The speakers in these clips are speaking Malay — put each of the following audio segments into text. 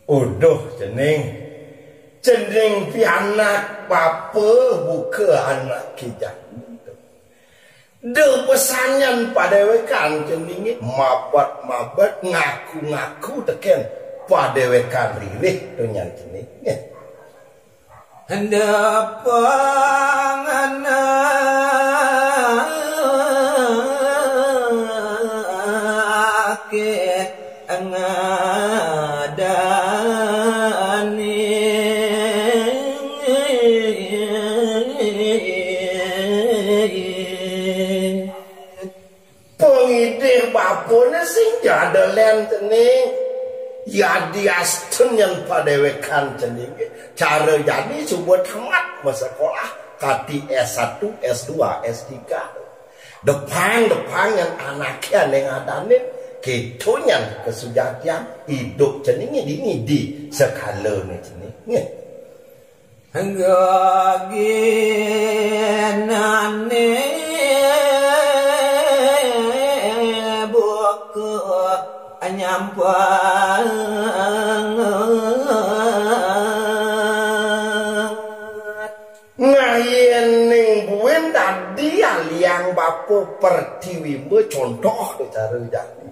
Uduh cening pi anak bapa buka anak kita. De pesanyan pada wekan cening mabat ngaku teken pada wekan rilih donyan cening. Hendak panganak ke angadani pengidir bapune sing jada len cening ya diasten yang pada wekan cening cara jadi coba tamat masa sekolah kati S1, S2, S3 depan yang anaknya yang adanin ketonyan kesujatian hidup ceningnya ini di skala ni ceningnya gaginane buka nyampang ngayen ning buen tadi aliang bapo pertiwi contoh cara jadi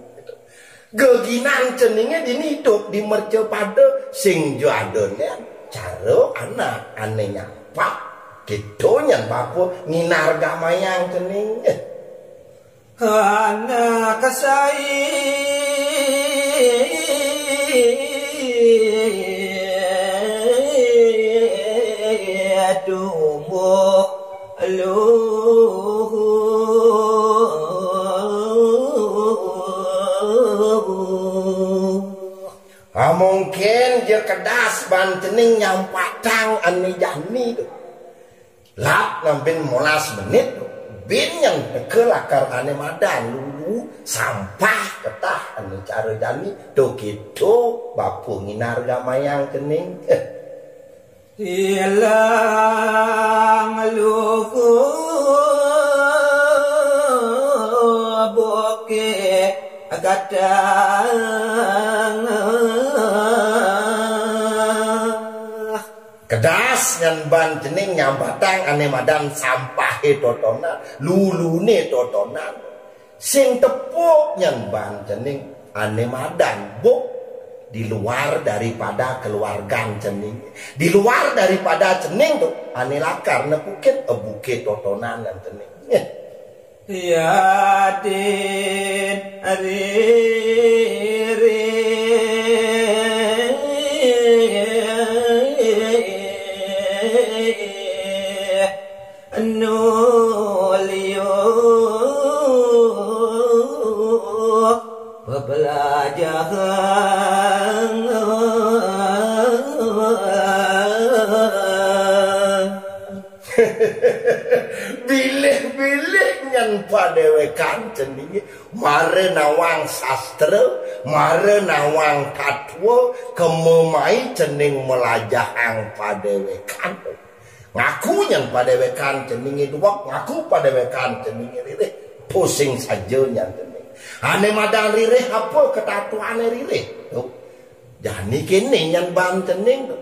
geginan ceningnya dini hidup di merce pada sing jadone cara anak anehnya pak gitonya bapo nginar gamayang ceningnya anak kasai tumbuh mungkin je kedas ban cening yang patang ani jani tu lap ngambil 15 menit tu bin yang tekel akar ane madan lulu sampah ketah ane cara jani tu gitu bapu nginar gamayang cening hilang luku boke gadang kedas yang ban cening yang batang ane madan sampah totonan lulune totonan sing tepuk yang ban cening ane madan buk di luar daripada keluarga cening di luar daripada cening tuh ane lakar nepukin bukit totonan yang cening ya din ari nolio pembelajaran bilih-bilih yang pada wekan cening mare nawang sastra mare nawang tatwa kememai cening melajahang pada wekan ngaku yang pada wekan cening dua ngaku pada wekan cening ririh pusing saja yang cening ane madang ririh apa ketatuane ririh tuh jani kini yang ban cening tuh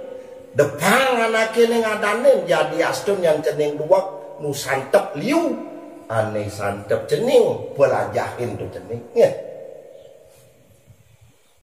depan anak kini ngadanin jadi astun yang cening dua nu santep liu ane santep cening pelajahin tuh cening